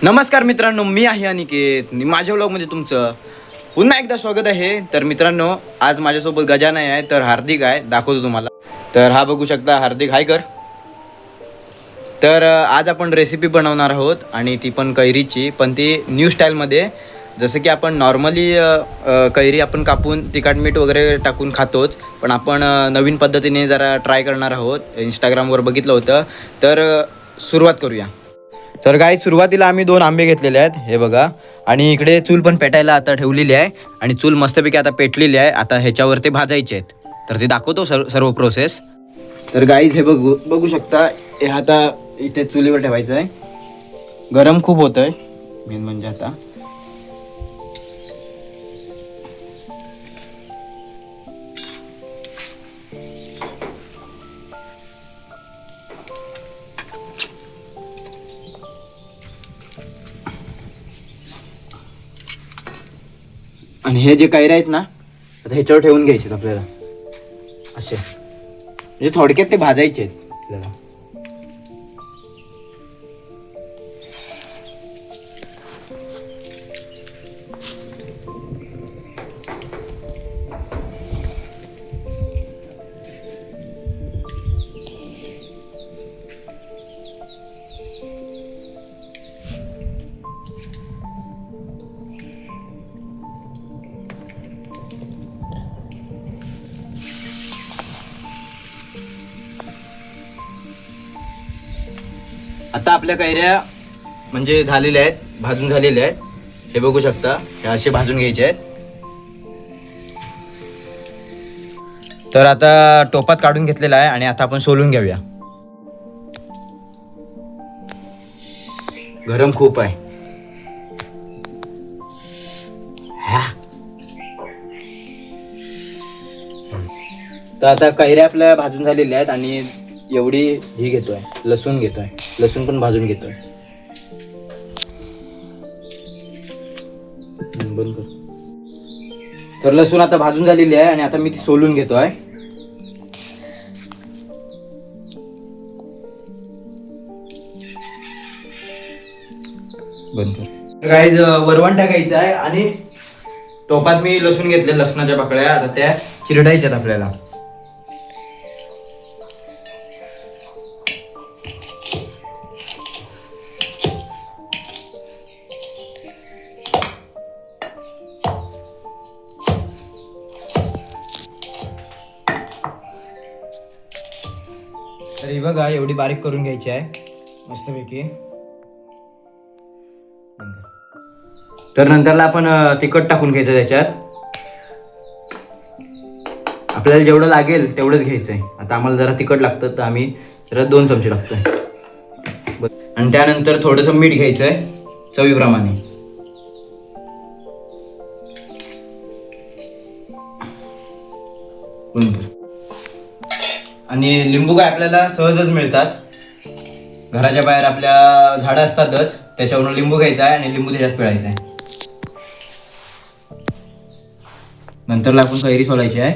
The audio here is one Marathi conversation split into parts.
नमस्कार मित्रांनो, मी आहे अनिकेत. माझ्या व्लॉगमध्ये तुमचं पुन्हा एकदा स्वागत आहे. तर मित्रांनो, आज माझ्यासोबत गजानन आहे, तर हार्दिक आहे, दाखवतो तुम्हाला. तर हा बघू शकता, हार्दिक हाय कर. तर आज आपण रेसिपी बनवणार आहोत आणि ती पण कैरीची, पण ती न्यू स्टाईलमध्ये. जसं की आपण नॉर्मली कैरी आपण कापून तिखट मीठ वगैरे टाकून खातोच, पण आपण नवीन पद्धतीने जरा ट्राय करणार आहोत. इंस्टाग्रामवर बघितलं होतं, तर सुरुवात करूया. तर काही सुरुवातीला आम्ही 2 आंबे घेतलेले आहेत, हे बघा. आणि इकडे चूल पण पेटायला आता ठेवलेली आहे आणि चूल मस्तपैकी आता पेटलेली आहे. आता ह्याच्यावर ते भाजायचे आहेत, तर ते दाखवतो सर्व प्रोसेस. तर गाईज हे बघू शकता, हे आता इथे चुलीवर ठेवायचं आहे. गरम खूप होत आहे मेन म्हणजे आता. आणि हे जे कैऱ्या आहेत ना, आता ह्याच्यावर ठेवून घ्यायचे आपल्याला असे, म्हणजे थोडक्यात ते भाजायचे आहेत आपल्याला. आता आपल्या कैऱ्या म्हणजे झालेल्या आहेत, भाजून झालेल्या आहेत. हे बघू शकता, हे असे भाजून घ्यायचे आहेत. तर आता टोपात काढून घेतलेला आहे आणि आता आपण सोलून घेऊया. गरम खूप आहे. तर आता कैऱ्या आपल्या भाजून झालेल्या आहेत आणि एवढी ही घेतोय, लसूण घेतोय. लसूण पण भाजून घेतोय. बंद कर. तर लसूण आता भाजून झालेली आहे आणि आता मी ती सोलून घेतोय. बंद कर. गाईज वरवण टाकायचं आहे आणि टोपात मी लसूण घेतले, लसणाच्या पाकळ्या. आता त्या चिरडायच्यात आपल्याला. तर ही बघा, एवढी बारीक करून घ्यायची आहे मस्तपैकी. तर नंतरला आपण तिखट टाकून घ्यायचं त्याच्यात. आपल्याला जेवढं लागेल तेवढंच घ्यायचं आहे. आता आम्हाला जरा तिखट लागतं, तर आम्ही जरा 2 चमचे टाकतोय. आणि त्यानंतर थोडंसं मीठ घ्यायचं आहे चवीप्रमाणे. आणि लिंबू काय आपल्याला सहजच मिळतात, घराच्या बाहेर आपल्या झाडं असतातच, त्याच्यावरून लिंबू घ्यायचा आहे आणि लिंबू त्याच्यात पिळायचा आहे. नंतरला आपण कैरी सोलायची आहे.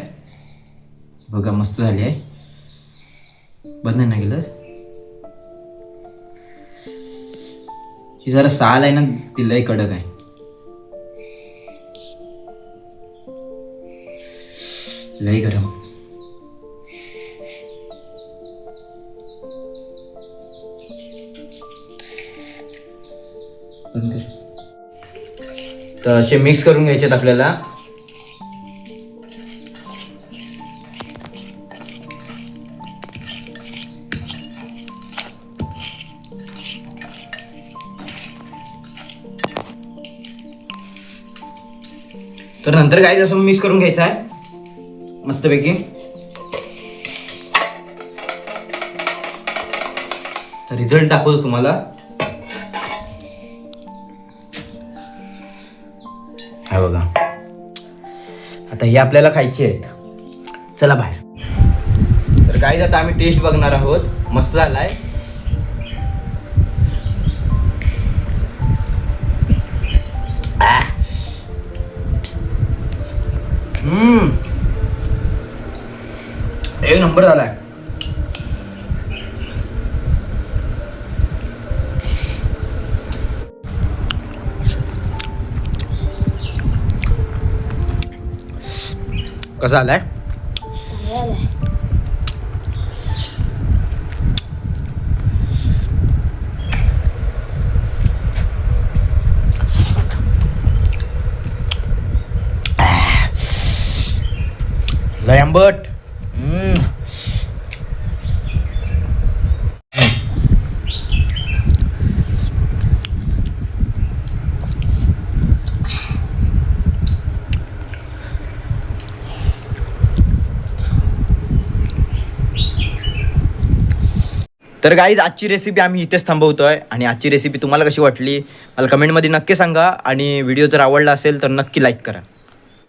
बघा मस्त झाली आहे. बंद नाही ना गेलं. ती जरा साल आहे ना, ती लय कडक आहे. लय गरम. तर असे मिक्स करून घ्यायचे आपल्याला. तर नंतर काय असं मिक्स करून घ्यायचं आहे मस्तपैकी. तर रिझल्ट दाखवतो तुम्हाला. हा बघा, आता हे आपल्याला खायची आहेत. चला बाहेर. तर काय आता आम्ही टेस्ट बघणार आहोत. मस्त झालाय. एक नंबर झालाय. कसा आलाय? लय आंबट. तर गाईज आजची रेसिपी आम्ही इथेच थांबवतोय आणि आजची रेसिपी तुम्हाला कशी वाटली मला कमेंटमध्ये नक्की सांगा आणि व्हिडिओ जर आवडला असेल तर नक्की लाईक करा.